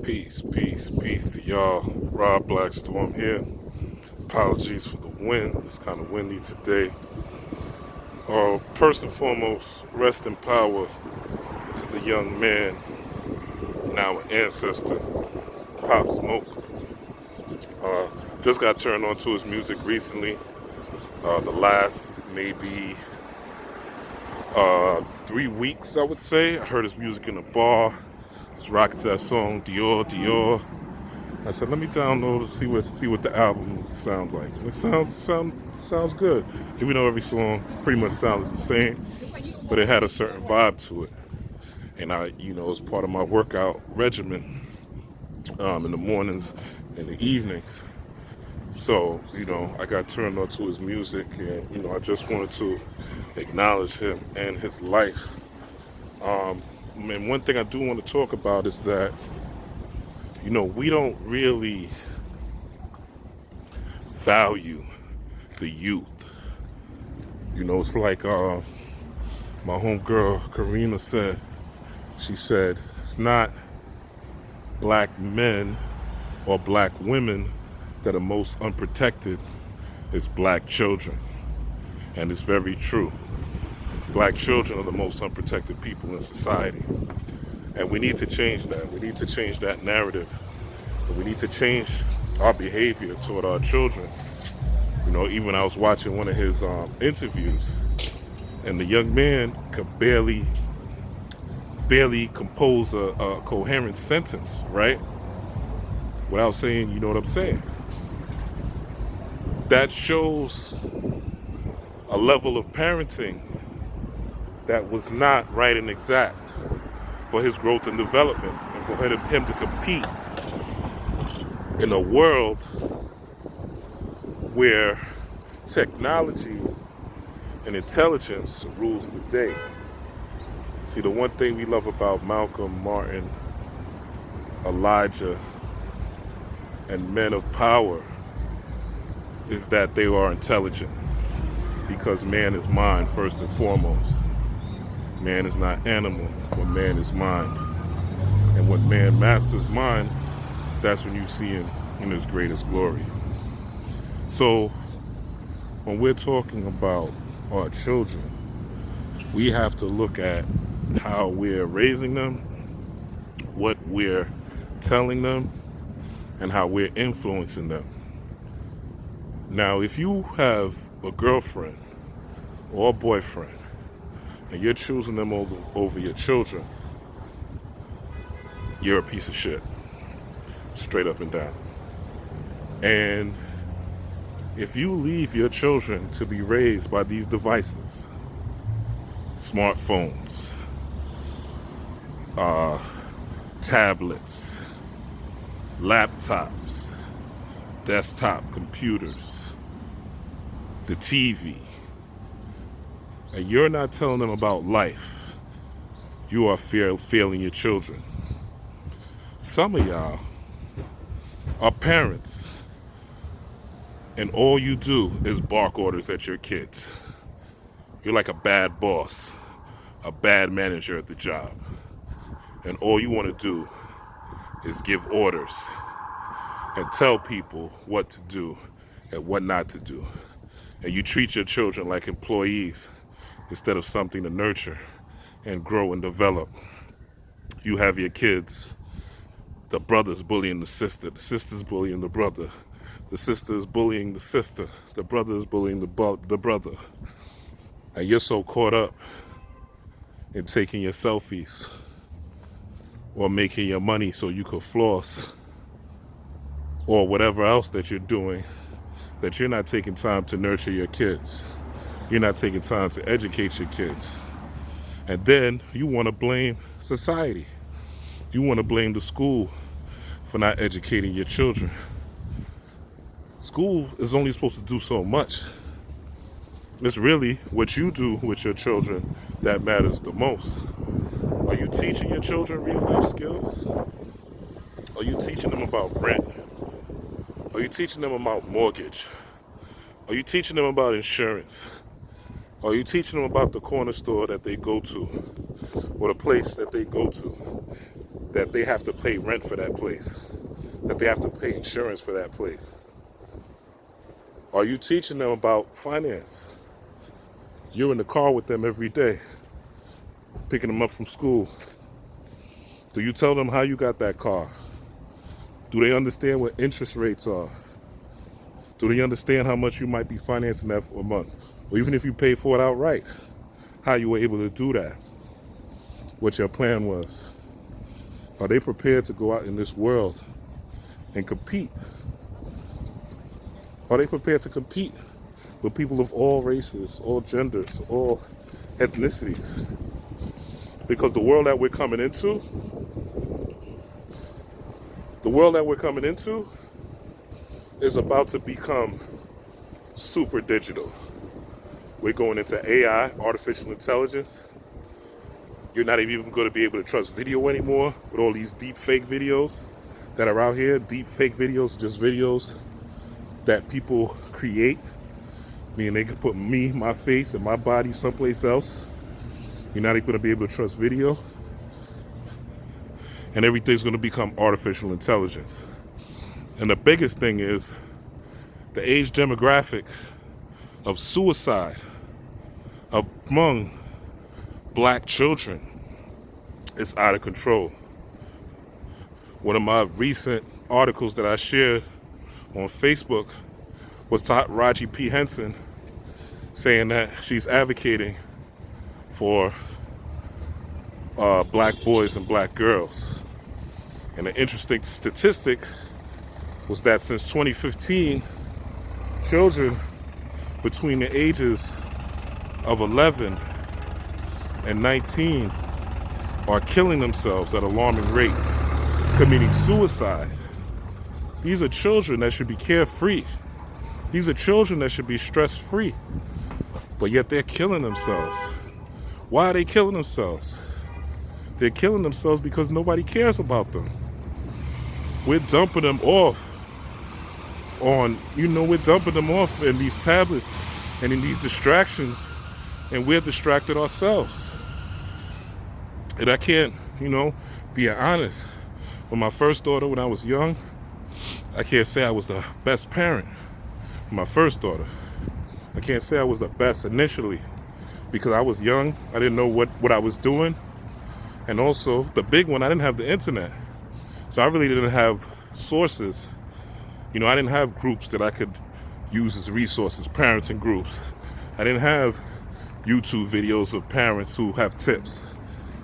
Peace to y'all. Rob Blackstorm here. Apologies for the wind. It's kind of windy today. First and foremost, rest in power to the young man, now an ancestor, Pop Smoke. Just got turned on to his music recently. The last maybe 3 weeks, I would say. I heard his music in a bar. I was rocking to that song, Dior. I said, let me download and see what the album sounds like. It sounds good. Even though every song pretty much sounded the same, but it had a certain vibe to it. And it's part of my workout regimen in the mornings and the evenings. So, I got turned on to his music, and, I just wanted to acknowledge him and his life. And one thing I do want to talk about is that, we don't really value the youth. It's like my homegirl Karima said. She said, it's not black men or black women that are most unprotected, it's black children. And it's very true. Black children are the most unprotected people in society. And we need to change that. We need to change that narrative. And we need to change our behavior toward our children. Even I was watching one of his interviews, and the young man could barely compose a coherent sentence, right? Without saying, you know what I'm saying. That shows a level of parenting that was not right and exact for his growth and development, and for him to compete in a world where technology and intelligence rules the day. See, the one thing we love about Malcolm, Martin, Elijah, and men of power is that they are intelligent, because man is mind first and foremost. Man is not animal, but man is mind. And when man masters mind, that's when you see him in his greatest glory. So when we're talking about our children, we have to look at how we're raising them, what we're telling them, and how we're influencing them. Now, if you have a girlfriend or a boyfriend and you're choosing them over your children, you're a piece of shit. Straight up and down. And if you leave your children to be raised by these devices, smartphones, tablets, laptops, desktop computers, the TV, and you're not telling them about life, you are failing your children. Some of y'all are parents, and all you do is bark orders at your kids. You're like a bad boss, a bad manager at the job, and all you want to do is give orders and tell people what to do and what not to do. And you treat your children like employees instead of something to nurture and grow and develop. You have your kids, the brother's bullying the sister's bullying the brother, the sister is bullying the sister, the brother is bullying the brother. And you're so caught up in taking your selfies or making your money so you could floss or whatever else that you're doing, that you're not taking time to nurture your kids. You're not taking time to educate your kids. And then you want to blame society. You want to blame the school for not educating your children. School is only supposed to do so much. It's really what you do with your children that matters the most. Are you teaching your children real life skills? Are you teaching them about rent? Are you teaching them about mortgage? Are you teaching them about insurance? Are you teaching them about the corner store that they go to, or the place that they go to? that they have to pay rent for that place, that they have to pay insurance for that place? Are you teaching them about finance? You're in the car with them every day, picking them up from school. Do you tell them how you got that car? Do they understand what interest rates are? Do they understand how much you might be financing that for a month? Or even if you pay for it outright, how you were able to do that? What your plan was? Are they prepared to go out in this world and compete? Are they prepared to compete with people of all races, all genders, all ethnicities? Because the world that we're coming into, is about to become super digital. We're going into AI, artificial intelligence. You're not even going to be able to trust video anymore with all these deep fake videos that are out here. Deep fake videos, just videos that people create. Meaning they could put me, my face, and my body someplace else. You're not even going to be able to trust video. And everything's going to become artificial intelligence. And the biggest thing is the age demographic of suicide among black children is out of control. One of my recent articles that I shared on Facebook was Taraji P. Henson saying that she's advocating for black boys and black girls. And an interesting statistic was that since 2015, children between the ages of 11 and 19 are killing themselves at alarming rates, committing suicide. These are children that should be carefree. These are children that should be stress-free. But yet they're killing themselves. Why are they killing themselves? They're killing themselves because nobody cares about them. We're dumping them off in these tablets and in these distractions, and we're distracted ourselves. And I can't, be honest. With my first daughter, when I was young, I can't say I was the best parent. My first daughter, I can't say I was the best initially because I was young. I didn't know what I was doing. And also, the big one, I didn't have the internet. So I really didn't have sources. I didn't have groups that I could use as resources, parenting groups. I didn't have YouTube videos of parents who have tips.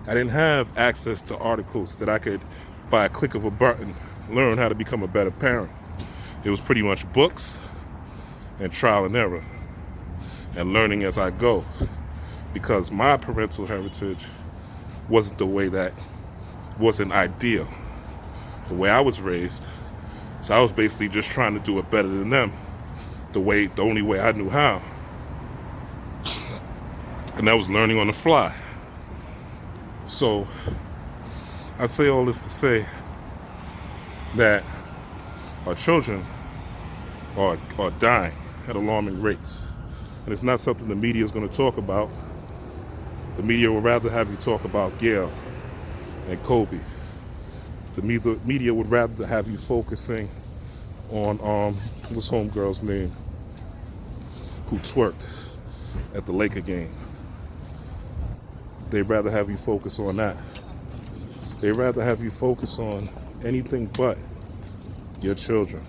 I didn't have access to articles that I could, by a click of a button, learn how to become a better parent. It was pretty much books and trial and error and learning as I go, because my parental heritage wasn't ideal. The way I was raised, so I was basically just trying to do it better than them, the only way I knew how. And that was learning on the fly. So I say all this to say that our children are dying at alarming rates. And it's not something the media is going to talk about. The media would rather have you talk about Gail and Kobe. The media would rather have you focusing on, what's homegirl's name, who twerked at the Laker game. They'd rather have you focus on that. They'd rather have you focus on anything but your children.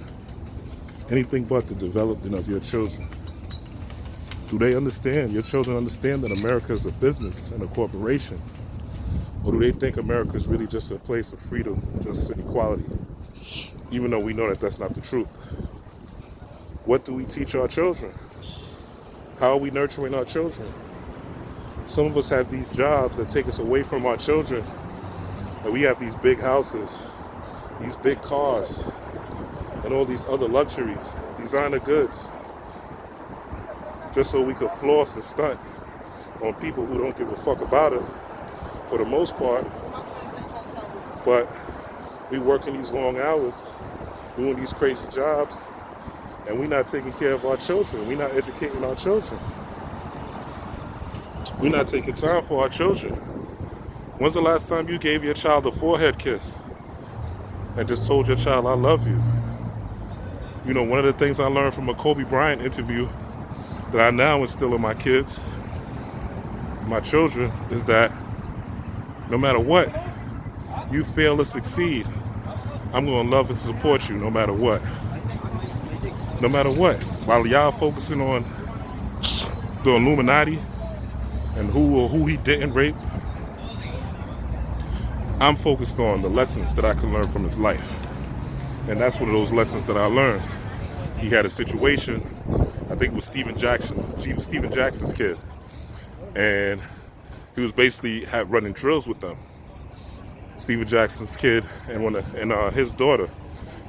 Anything but the development of your children. Do they understand, your children understand that America is a business and a corporation? Or do they think America is really just a place of freedom, justice, and equality? Even though we know that that's not the truth. What do we teach our children? How are we nurturing our children? Some of us have these jobs that take us away from our children. And we have these big houses, these big cars, and all these other luxuries, designer goods, just so we could floss and stunt on people who don't give a fuck about us for the most part. But we working these long hours, doing these crazy jobs, and we're not taking care of our children. We're not educating our children. We're not taking time for our children. When's the last time you gave your child a forehead kiss and just told your child, I love you? You know, one of the things I learned from a Kobe Bryant interview that I now instill in my kids, my children, is that no matter what, you fail or succeed, I'm going to love and support you no matter what. No matter what. While y'all focusing on the Illuminati and who or who he didn't rape, I'm focused on the lessons that I can learn from his life. And that's one of those lessons that I learned. He had a situation, I think it was Stephen Jackson's kid, and he was basically running drills with them. Stephen Jackson's kid and his daughter,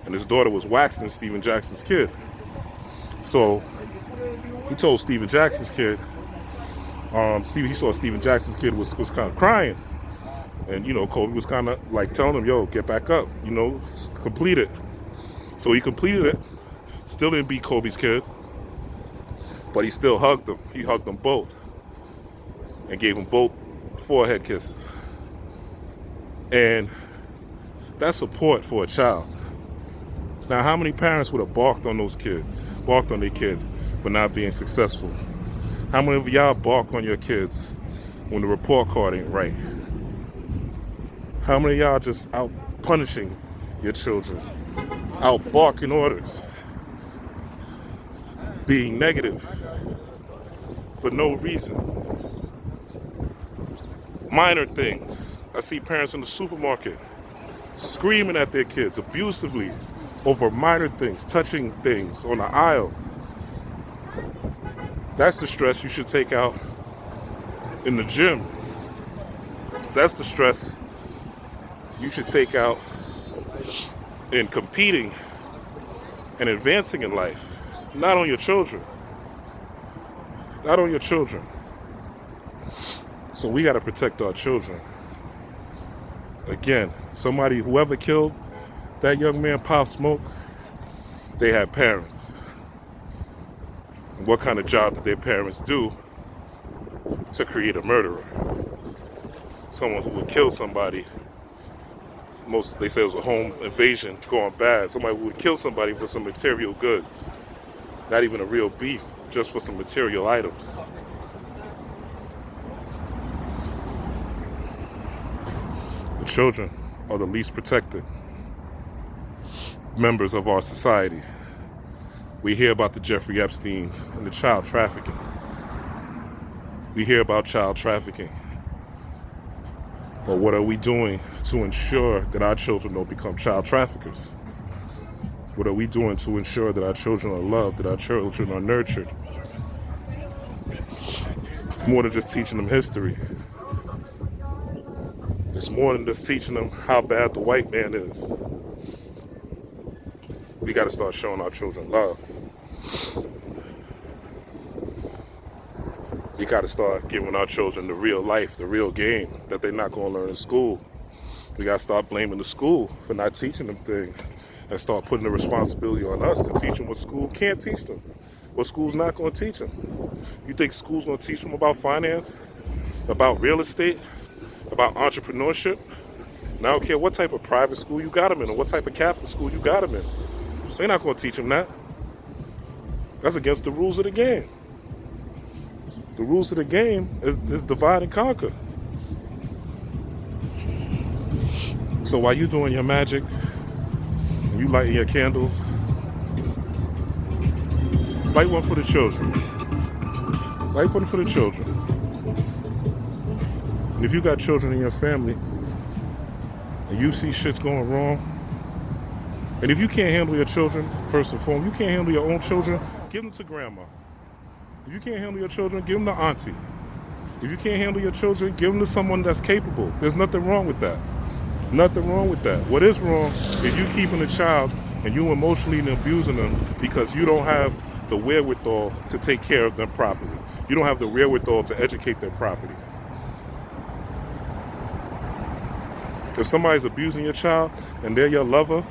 and his daughter was waxing Stephen Jackson's kid. So he told Stephen Jackson's kid, he saw Stephen Jackson's kid was kind of crying, and you know, Kobe was kind of like telling him, "Yo, get back up, you know, complete it." So he completed it. Still didn't beat Kobe's kid, but he still hugged them. He hugged them both and gave them both forehead kisses. And that's support for a child. Now, how many parents would have balked on those kids, balked on their kid for not being successful? How many of y'all balk on your kids when the report card ain't right? How many of y'all just out punishing your children, out barking orders, being negative for no reason? Minor things. I see parents in the supermarket screaming at their kids abusively over minor things, touching things on the aisle. That's the stress you should take out in the gym. That's the stress you should take out in competing and advancing in life. Not on your children. Not on your children. So we got to protect our children. Again, whoever killed that young man, Pop Smoke, they had parents. And what kind of job did their parents do to create a murderer? Someone who would kill somebody. They say it was a home invasion going bad. Somebody who would kill somebody for some material goods. Not even a real beef, just for some material items. The children are the least protected members of our society. We hear about the Jeffrey Epsteins and the child trafficking. We hear about child trafficking. But what are we doing to ensure that our children don't become child traffickers? What are we doing to ensure that our children are loved, that our children are nurtured? It's more than just teaching them history. It's more than just teaching them how bad the white man is. We got to start showing our children love. We got to start giving our children the real life, the real game that they're not going to learn in school. We got to start blaming the school for not teaching them things and start putting the responsibility on us to teach them what school can't teach them, what school's not going to teach them. You think school's going to teach them about finance, about real estate, about entrepreneurship? And I don't care what type of private school you got them in or what type of Catholic school you got them in. They're not going to teach them that. That's against the rules of the game. The rules of the game is divide and conquer. So while you doing your magic, and you lighting your candles, light one for the children. Light one for the children. And if you got children in your family, and you see shit's going wrong, and if you can't handle your children, first and foremost, you can't handle your own children, give them to grandma. If you can't handle your children, give them to auntie. If you can't handle your children, give them to someone that's capable. There's nothing wrong with that. Nothing wrong with that. What is wrong is you keeping a child and you emotionally abusing them because you don't have the wherewithal to take care of them properly. You don't have the wherewithal to educate them properly. If somebody's abusing your child and they're your lover,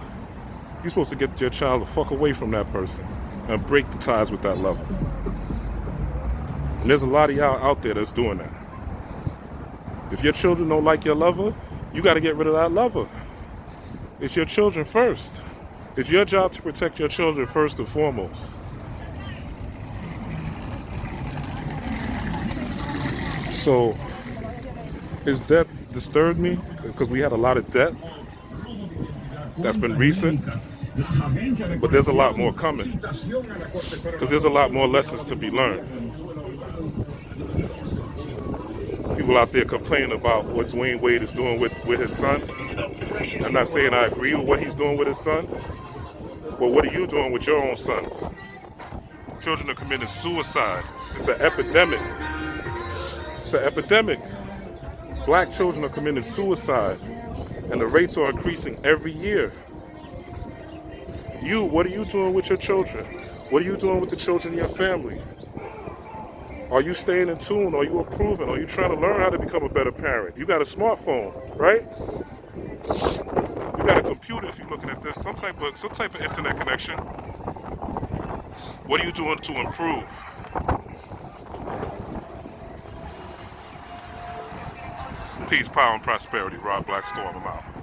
you're supposed to get your child the fuck away from that person and break the ties with that lover. And there's a lot of y'all out there that's doing that. If your children don't like your lover, you got to get rid of that lover. It's your children first. It's your job to protect your children first and foremost. So, his death disturbed me because we had a lot of debt that's been recent, but there's a lot more coming because there's a lot more lessons to be learned. People out there complaining about what Dwayne Wade is doing with his son. I'm not saying I agree with what he's doing with his son, but what are you doing with your own sons? Children are committing suicide. It's an epidemic. It's an epidemic. Black children are committing suicide, and the rates are increasing every year. What are you doing with your children? What are you doing with the children in your family? Are you staying in tune? Are you improving? Are you trying to learn how to become a better parent? You got a smartphone, right? You got a computer if you're looking at this, some type of internet connection. What are you doing to improve? Peace, power, and prosperity. Rob Blackstorm, I'm out.